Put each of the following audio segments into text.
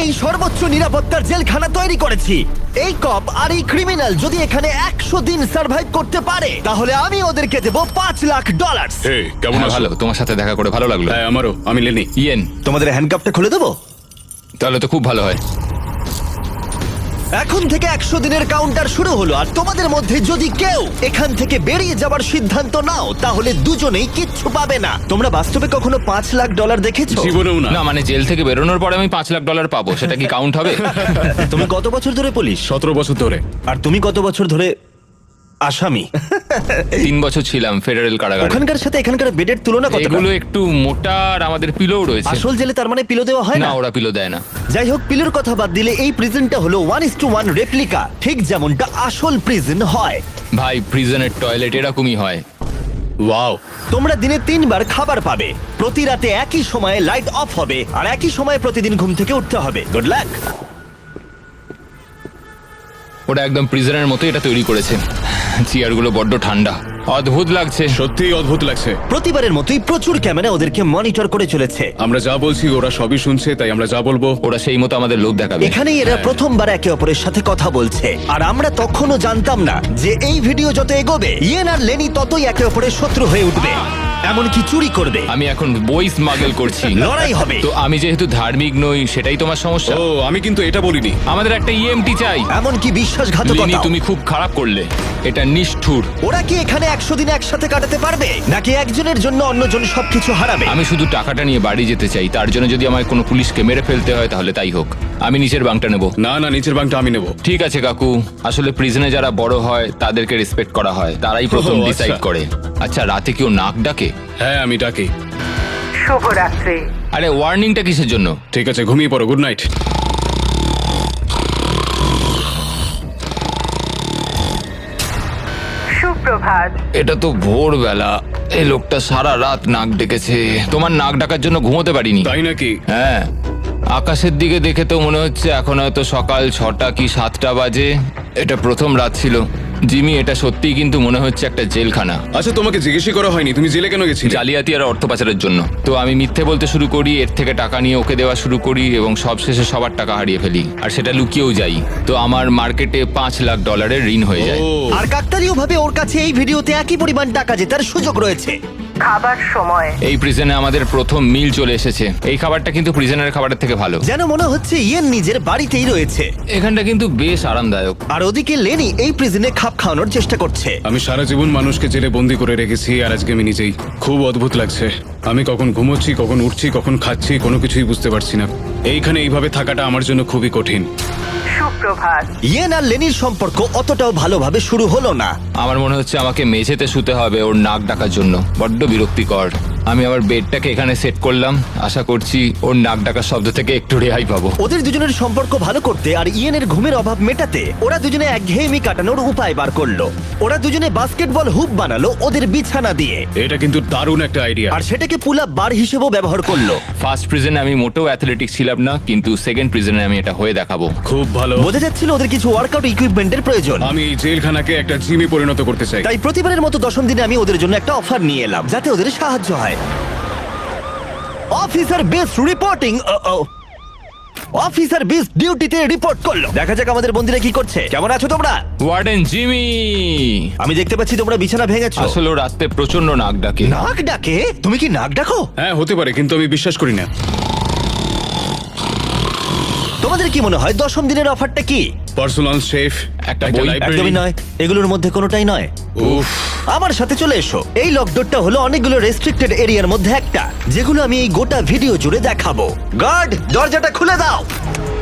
এই সর্বোচ্চ নিরাপত্তার জেলখানা তৈরি করেছি। এই কপ আর এই ক্রিমিনাল যদি এখানে 100 দিন সার্ভাইভ করতে পারে তাহলে আমি ওদেরকে দেবো $5,00,000। হে কেমন আছো? ভালো, তোমার সাথে দেখা করে ভালো লাগলো। হ্যাঁ আমারও। আমি লেনি। ইয়েন, তোমাদের হ্যান্ডকাপটা খুলে দেবো? তাহলে তো খুব ভালো হয়। এখন থেকে 100 দিনের কাউন্টার শুরু হলো, আর তোমাদের মধ্যে যদি কেউ এখান থেকে বেরিয়ে যাবার সিদ্ধান্ত নাও তাহলে দুজনেই কিচ্ছু পাবে না। তোমরা বাস্তবে কখনো $5,00,000 দেখেছো? জীবনেও না। না মানে জেল থেকে বেরোনোর পরে আমি $5,00,000 পাবো, সেটা কি কাউন্ট হবে? তুমি কত বছর ধরে পুলিশ? 17 বছর ধরে। আর তুমি কত বছর ধরে আসামি? 3 বছর ছিলাম ফেডারেল কারাগারে। ওখানকার সাথে এখানকার বেডের তুলনা কত? এগুলো একটু মোটা আর আমাদের পিলোও রয়েছে। আসল জেলে তার মানে পিলো দেওয়া হয় না, না? ওরা পিলো দেয় না। যাই হোক, পিলোর কথা বাদ দিলে এই প্রিজনটা হলো 1:1 রেপ্লিকা, ঠিক যেমনটা আসল প্রিজন হয়। ভাই, প্রিজনের টয়লেট এরকমই হয়। ওয়াও। তোমরা দিনে 3 বার খাবার পাবে, প্রতি রাতে একই সময়ে লাইট অফ হবে, আর একই সময়ে প্রতিদিন ঘুম থেকে উঠতে হবে। Good luck. ওটা একদম প্রিজনের মতো এটা তৈরি করেছে। চেয়ারগুলো বড্ড ঠান্ডা, অদ্ভুত লাগছে। সত্যিই অদ্ভুত লাগছে। প্রতিবারের মতোই প্রচুর ক্যামেরা ওদেরকে মনিটর করে চলেছে। আমরা যা বলছি ওরা সবই শুনছে, তাই আমরা যা বলবো ওরা সেই মতো আমাদের লোভ দেখাবে। এখানেই এরা প্রথমবার একে অপরের সাথে কথা বলছে, আর আমরা তখনও জানতাম না যে এই ভিডিও যত এগোবে ইয়েন আর লেনি ততই একে অপরের শত্রু হয়ে উঠবে, এমনকি চুরি করবে। আমি এখন বই স্মাগল করছি। লড়াই হবে। তো আমি যেহেতু ধার্মিক নই, সেটাই তোমার সমস্যা। ও আমি কিন্তু এটা বলিনি। আমাদের একটা ইএমটি চাই। এমনকি লিনি, বিশ্বাসঘাতকতা। তুমি খুব খারাপ করলে, এটা নিষ্ঠুর। ওরা কি এখানে 100 দিন একসাথে কাটাতে পারবে, নাকি একজনের জন্য অন্যজন সবকিছু হারাবে? আমি শুধু টাকাটা নিয়ে বাড়ি যেতে চাই, তার জন্য যদি আমায় কোনো পুলিশকে মেরে ফেলতে হয় তাহলে তাই হোক। আমি নিচের বাংটা নেব। না না, নিচের বাংটা আমি নেব। ঠিক আছে কাকু, আসলে প্রিজনে যারা বড় হয় তাদেরকে রেসপেক্ট করা হয়, তারাই প্রথম ও, আচ্ছা। ডিসাইড করে। আচ্ছা, রাতে কেউ নাক ডাকে? হ্যাঁ আমি ডাকি। শুভরাত্রি। আরে ওয়ার্নিংটা কিসের জন্য? ঠিক আছে, ঘুমিয়ে পড়ো। Good night. সুপ্রভাত। এটা তো ভোরবেলা, এই লোকটা সারা রাত নাক ডেকেছে। তোমার নাক ডাকার জন্য ঘুমোতে পারিনি। তাই নাকি? হ্যাঁ, আকাশের দিকে দেখে তো মনে হচ্ছে এখন হয়তো সকাল 6টা কি 7টা বাজে। এটা প্রথম রাত ছিল। জিমি, এটা সত্যিই কিন্তু মনে হচ্ছে একটা জেলখানা। আচ্ছা, তোমাকে জিজ্ঞেসই করা হয়নি তুমি জেলে কেন গেছিলে? জালিয়াতি আর অর্থ পাচারের জন্য। তো আমি মিথ্যে বলতে শুরু করি, এর থেকে টাকা নিয়ে ওকে দেওয়া শুরু করি, এবং সবশেষে সবার টাকা হারিয়ে ফেলি, আর সেটা লুকিয়েও যাই। তো আমার মার্কেটে $5,00,000 ঋণ হয়ে যায়। ও আর কাকতালীয় ভাবে ওর কাছে এই ভিডিওতে একই পরিমাণ টাকা জেতার সুযোগ রয়েছে। খাবার সময়। এই প্রিজনে আমাদের প্রথম মিল চলে এসেছে। এই খাবারটা কিন্তু প্রিজনের খাবারের থেকে ভালো। যেন মনে হচ্ছে ইয়েন নিজের বাড়িতেই রয়েছে। এখানটা কিন্তু বেশ আরামদায়ক। আর ওদিকে লেনি এই প্রিজনে খাপ খাওয়ানোর চেষ্টা করছে। আমি সারা জীবন মানুষকে জেলে বন্দি করে রেখেছি, আর আজকে আমি নিজেই। খুব অদ্ভুত লাগছে। আমি কখন ঘুমোচ্ছি, কখন উঠছি, কখন খাচ্ছি, কোনো কিছুই বুঝতে পারছি না। এইখানে এইভাবে থাকাটা আমার জন্য খুবই কঠিন। সুপ্রভাত। ইয়েন আর লেনির সম্পর্ক অতটাও ভালোভাবে শুরু হলো না। আমার মনে হচ্ছে আমাকে মেঝেতে শুতে হবে ওর নাক ডাকার জন্য। বড্ড বিরক্তিকর। আমি আবার বেডটাকে এখানে সেট করলাম, আশা করছি ওর নাক ডাকার শব্দ থেকে একটু রেহাই পাবো। ওদের দুজনের সম্পর্ক ভালো করতে আর ইয়েনের ঘুমের অভাব মেটাতে ওরা দুজনে একঘেয়েমি কাটানোর উপায় বার করলো। ওরা দুজনে বাস্কেটবল হুপ বানালো ওদের বিছানা দিয়ে, এটা কিন্তু দারুণ একটা আইডিয়া। আর সেটাকে পুল আপ বার হিসেবেও ব্যবহার করলো। ফার্স্ট প্রিজনে আমি মোটেও অ্যাথলেটিক ছিলাম না, কিন্তু সেকেন্ড প্রিজনে আমি এটা হয়ে দেখাবো। খুব ভালো। বোঝা যাচ্ছিল ওদের কিছু ওয়ার্কআউট ইকুইপমেন্টের প্রয়োজন। আমি এই জেলখানাকে একটা জিমে পরিণত করতে চাই। তাই প্রতিবারের মতো 10ম দিনে আমি ওদের জন্য একটা অফার নিয়ে এলাম, যাতে ওদের সাহায্য হয়। Officer best reporting. Officer best ডিউটিতে রিপোর্ট করলো। দেখা যাক আমাদের বন্ধুরা কি করছে। কেমন আছো তোমরা? ওয়ার্ডেন জিমি, আমি দেখতে পাচ্ছি তোমরা বিছানা ভেঙেছো। আসলে ও রাতে প্রচন্ড নাক ডাকে। নাক ডাকে? তুমি কি নাক ডাকো? হ্যাঁ হতে পারে, কিন্তু আমি বিশ্বাস করি না। তোমাদের কি মনে হয় 10ম দিনের অফারটা কি? পার্সোনাল শেফ, একটা একটা বই, লাইব্রেরি। একদমই নয়, এগুলোর মধ্যে কোনোটাই নয়। উফ, আমার সাথে চলে এসো। এই লকডাউনটা হলো অনেকগুলো রেস্ট্রিক্টেড এরিয়ার মধ্যে একটা, যেগুলো আমি এই গোটা ভিডিও জুড়ে দেখাবো। গার্ড, দরজাটা খুলে দাও।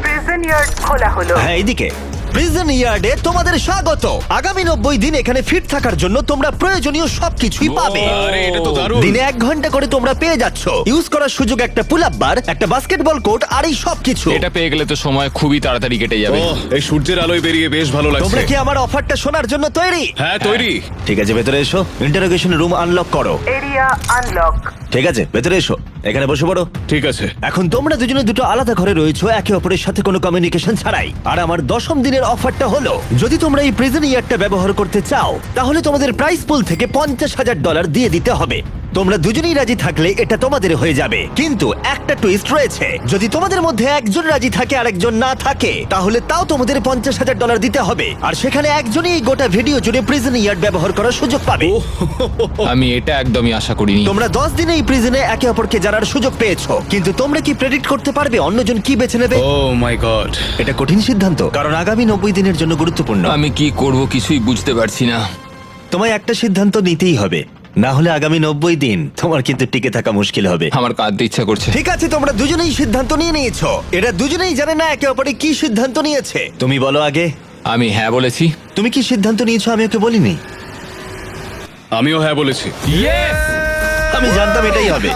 প্রিজন ইয়ার্ড খোলা হলো। হ্যাঁ, এইদিকে। প্রিজন ইয়ার্ডে তোমাদের স্বাগত। আগামী 90 দিন এখানে ফিট থাকার জন্য তোমরা প্রয়োজনীয় সবকিছুই পাবে। আরে এটা তো দারুণ। দিনে 1 ঘন্টা করে তোমরা পেয়ে যাচ্ছ। ইউজ করার সুযোগ একটা পুল আপ বার, একটা বাস্কেটবল কোর্ট, আর এই সবকিছু। এটা পেয়ে গেলে তো সময় খুবই তাড়াতাড়ি কেটে যাবে। ওহ, এই সূর্যের আলোয় বেরিয়ে বেশ ভালো লাগছে। তোমরা কি আমার অফারটা শোনার জন্য তৈরি? হ্যাঁ তৈরি। ঠিক আছে, ভেতরে এসো। ইন্টারোগেশন রুম আনলক করো। Area unlock. ঠিক আছে, ভেতরে এসো। এখানে বসে পড়ো। ঠিক আছে। এখন তোমরা দুজনে দুটো আলাদা ঘরে রয়েছো, একে অপরের সাথে কোনো কমিউনিকেশন ছাড়াই। আর আমার 10ম দিনের অফারটা হলো, যদি তোমরা এই প্রিজন ইয়ারটা ব্যবহার করতে চাও তাহলে তোমাদের প্রাইস পুল থেকে $50,000 দিয়ে দিতে হবে। তোমরা দুজনেই রাজি থাকলে এটা তোমাদের হয়ে যাবে, কিন্তু একটা টুইস্ট রয়েছে। যদি তোমাদের মধ্যে একজন রাজি থাকে আর একজন না থাকে, তাহলে তাও তোমাদের $50,000 দিতে হবে, আর সেখানে একজনই এই গোটা ভিডিও জুড়ে প্রিজন ইয়ার্ড ব্যবহার করার সুযোগ পাবে। আমি এটা একদমই আশা করিনি। তোমরা 10 দিনে এই প্রিজনে একে অপরকে জানার সুযোগ পেয়েছো, কিন্তু তোমরা কি প্রেডিক্ট করতে পারবে অন্যজন কি বেছে নেবে? ও মাই গড। এটা কঠিন সিদ্ধান্ত, কারণ আগামী 90 দিনের জন্য গুরুত্বপূর্ণ। আমি কি করব কিছুই বুঝতে পারছি না। তোমায় একটা সিদ্ধান্ত নিতেই হবে, না হলে আগামী 90 দিন তোমার কিন্তু টিকে থাকা মুশকিল হবে। আমার কাঁদতে ইচ্ছা করছে। ঠিক আছে, তোমরা দুজনেই সিদ্ধান্ত নিয়ে নিয়েছো। এরা দুজনেই জানে না একে অপরে কি সিদ্ধান্ত নিয়েছে। তুমি বলো আগে। আমি হ্যাঁ বলেছি। তুমি কি সিদ্ধান্ত নিয়েছো আমি ওকে বলিনি? আমিও হ্যাঁ বলেছি। আমি জানতাম এটাই হবে।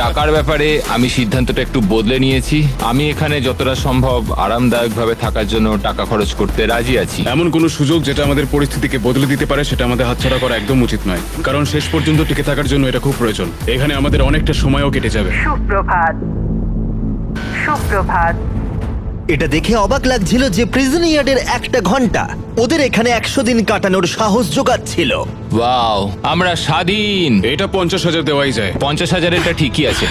টাকার ব্যাপারে আমি সিদ্ধান্তটা একটু বদলে নিয়েছি। আমি এখানে যতটা সম্ভব আরামদায়কভাবে থাকার জন্য টাকা খরচ করতে রাজি আছি। এমন কোনো সুযোগ যেটা আমাদের পরিস্থিতিকে বদলে দিতে পারে সেটা আমাদের হাতছাড়া করা একদম উচিত নয়, কারণ শেষ পর্যন্ত টিকে থাকার জন্য এটা খুব প্রয়োজন। এখানে আমাদের অনেকটা সময়ও কেটে যাবে। সুপ্রভাত। সুপ্রভাত। এটা দেখে অবাক লাগছিল যে প্রিজন ইয়ার্ডের একটা ঘন্টা ওদের এখানে 100 দিন কাটানোর সাহস জোগাচ্ছিল। ওয়াও, আমরা স্বাধীন। এটা 50,000 দেওয়াই যায়। 50,000 এটা ঠিকই আছে।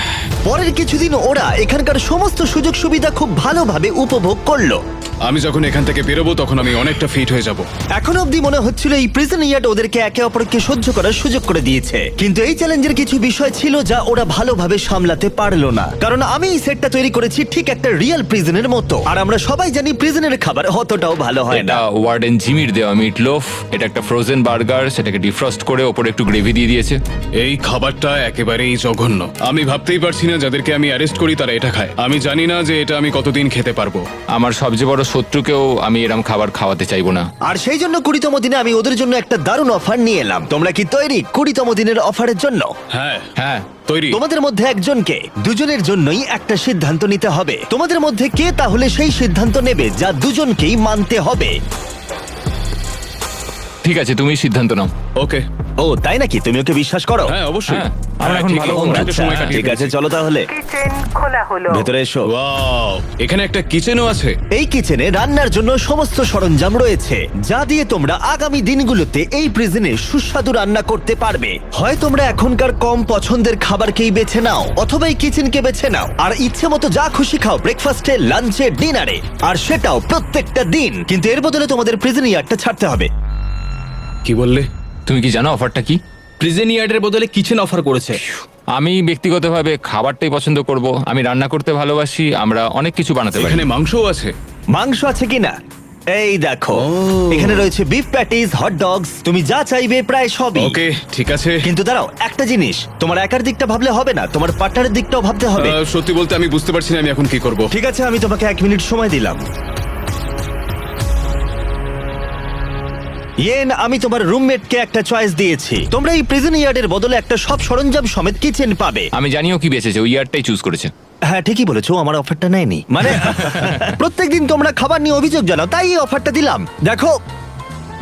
পরের কিছুদিন ওরা এখানকার সমস্ত সুযোগ সুবিধা খুব ভালোভাবে উপভোগ করলো। আমি যখন এখান থেকে বেরোবো তখন আমি অনেকটা ফিট হয়ে যাব। এখন অবধি মনে হচ্ছিল এই প্রিজন ইয়ার্ড ওদেরকে একে অপরকে সহ্য করার সুযোগ করে দিয়েছে, কিন্তু এই চ্যালেঞ্জের কিছু বিষয় ছিল যা ওরা ভালোভাবে সামলাতে পারলো না। কারণ আমি এই সেটটা তৈরি করেছি ঠিক একটা রিয়েল প্রিজনের মতো, আর আমরা সবাই জানি প্রিজনের খাবার অতটাও ভালো হয় না। এটা ওয়ার্ডেন জিমির দেওয়া মিট লোফ। এটা একটা ফ্রোজেন বার্গার, সেটাকে ডিফ্রস্ট করে ওপরে একটু গ্রেভি দিয়ে দিয়েছে। এই খাবারটা একেবারেই জঘন্য। আমি ভাবতেই পারছি না যাদেরকে আমি অ্যারেস্ট করি তারা এটা খায়। আমি জানি না যে এটা আমি কতদিন খেতে পারবো। আমার সবচেয়ে বড় শত্রুকেও আমি এরম খাবার খাওয়াতে চাইবো না। আর সেই জন্য 20তম দিনে আমি ওদের জন্য একটা দারুণ অফার নিয়ে এলাম। তোমরা কি তৈরি 20তম দিনের অফারের জন্য? হ্যাঁ হ্যাঁ, তৈরি। তোমাদের মধ্যে একজনকে দুজনের জন্যই একটা সিদ্ধান্ত নিতে হবে। তোমাদের মধ্যে কে তাহলে সেই সিদ্ধান্ত নেবে যা দুজনকেই মানতে হবে? ঠিক আছে, তুমি সিদ্ধান্ত নাও। ওকে। ও তাই নাকি? তুমি ওকে বিশ্বাস করো? হ্যাঁ অবশ্যই। হ্যাঁ, আমরা এখন ঠিক ভালো আছে, বন্ধু। অনেকটা সময় আচ্ছা, কাটিয়ে ঠিক আছে, ফেলেছি। চলো তাহলে কিচেন খোলা হলো। ভেতরে এসো। ওয়াও, এখানে একটা কিচেনও আছে। এই কিচেনে রান্নার জন্য সমস্ত সরঞ্জাম রয়েছে, যা দিয়ে তোমরা আগামী দিনগুলোতে এই প্রিজনে সুস্বাদু রান্না করতে পারবে। হয় তোমরা এখনকার কম পছন্দের খাবারকেই বেছে নাও, অথবা এই কিচেনকে বেছে নাও আর ইচ্ছে মতো যা খুশি খাও ব্রেকফাস্টে, লাঞ্চে, ডিনারে, আর সেটাও প্রত্যেকটা দিন। কিন্তু এর বদলে তোমাদের প্রিজন ইয়ার্ডটা ছাড়তে হবে। কি বললে? তুমি কি জানো অফারটা কি? প্রিজন ইয়ার্ডের বদলে কিচেন অফার করেছে। আমি ব্যক্তিগতভাবে খাবারটাই পছন্দ করব। আমি রান্না করতে ভালোবাসি। আমরা অনেক কিছু বানাতে পারি। এখানে মাংসও আছে। মাংস আছে কিনা? এই দেখো, ও। এখানে রয়েছে বিফ প্যাটিস, হট ডগস, তুমি যা চাইবে প্রায় সবই। ওকে, ঠিক আছে। কিন্তু দাঁড়াও, একটা জিনিস, তোমার একার দিকটা ভাবলে হবে না, তোমার পার্টনারের দিকটাও ভাবতে হবে। সত্যি বলতে আমি বুঝতে পারছি না আমি এখন কি করব। ঠিক আছে, আমি তোমাকে 1 মিনিট সময় দিলাম। ইয়েন, আমি তোমার রুমমেটকে একটা চয়েস দিয়েছি। তোমরা এই প্রিজন ইয়ার্ডের বদলে একটা সব সরঞ্জাম সমেত কিচেন পাবে। আমি জানিও কি বেঁচেছে, ওই ইয়ারটাই চুজ করেছে। হ্যাঁ ঠিকই বলেছো, আমার অফারটা নেয়নি। মানে প্রত্যেকদিন তোমরা খাবার নিয়ে অভিযোগ জানাও, তাই এই অফারটা দিলাম। দেখো,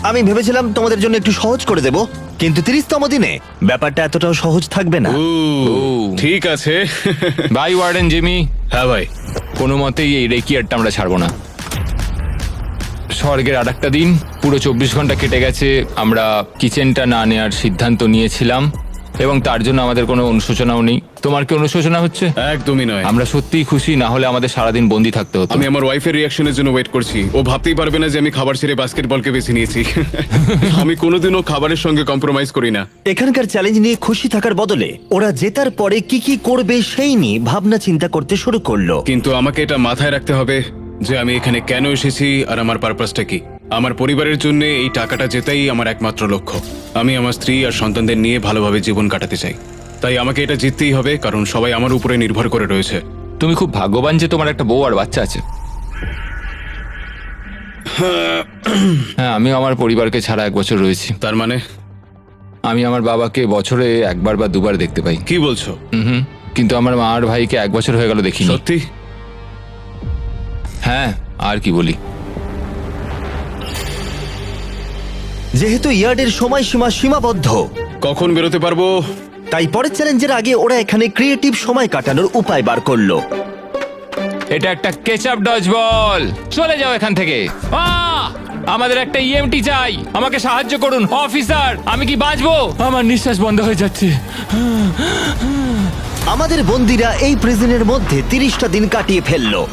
আমি ভেবেছিলাম তোমাদের জন্য একটু সহজ করে দেব, কিন্তু 30তম দিনে ব্যাপারটা এতটাও সহজ থাকবে না। ও, ঠিক আছে। Bye warden Jimmy. হ্যাঁ ভাই। কোনো মতেই এই রেকিয়ারটা আমরা ছাড়বো না। স্বর্গের আর একটা দিন, পুরো 24 ঘন্টা কেটে গেছে। আমরা কিচেনটা না নেওয়ার সিদ্ধান্ত নিয়েছিলাম এবং তার জন্য আমাদের কোনো অনুশোচনাও নেই। তোমার কি অনুশোচনা হচ্ছে? একদমই নয়। আমরা সত্যিই খুশি, না হলে আমাদের সারাদিন বন্দি থাকতে হতো। আমি আমার ওয়াইফের রিঅ্যাকশনের জন্য ওয়েট করছি। ও ভাবতেই পারবে না যে আমি খাবার ছেড়ে বাস্কেটবলকে বেছে নিয়েছি। আমি কোনোদিনও খাবারের সঙ্গে কম্প্রোমাইজ করি না। এখানকার চ্যালেঞ্জ নিয়ে খুশি থাকার বদলে ওরা জেতার পরে কি কি করবে সেই নিয়ে ভাবনা চিন্তা করতে শুরু করলো। কিন্তু আমাকে এটা মাথায় রাখতে হবে যে আমি এখানে কেন এসেছি আর আমার পারপাসটা কি। আমার পরিবারের জন্য এই টাকাটা জেতাই আমার একমাত্র লক্ষ্য। আমি আমার স্ত্রী আর সন্তানদের নিয়ে ভালোভাবে জীবন কাটাতে চাই, তাই আমাকে এটা জিততেই হবে, কারণ সবাই আমার উপরে নির্ভর করে রয়েছে। তুমি খুব ভাগ্যবান যে তোমার একটা বউ আর বাচ্চা আছে। হ্যাঁ, আমি আমার পরিবারকে ছাড়া 1 বছর রয়েছি। তার মানে? আমি আমার বাবাকে বছরে 1বার বা 2বার দেখতে পাই। কি বলছো? হুম, কিন্তু আমার মা আর ভাইকে 1 বছর হয়ে গেল দেখিনি। সত্যি? হ্যাঁ, আর কি বলি। যেহেতু ইয়ার্ডের সময়সীমা সীমাবদ্ধ, কখন বেরোতে পারবো? তাই পরের চ্যালেঞ্জের আগে ওরা এখানে ক্রিয়েটিভ সময় কাটানোর উপায় বার করলো। এটা একটা কেচাপ ডজ বল। চলে যাও এখান থেকে। আহ! আমাদের একটা ইএমটি চাই, আমাকে সাহায্য করুন অফিসার। আমি কি বাঁচবো? আমার নিঃশ্বাস বন্ধ হয়ে যাচ্ছে। আমাদের বন্দিরা এই প্রিজনের মধ্যে 30টা দিন কাটিয়ে ফেললো।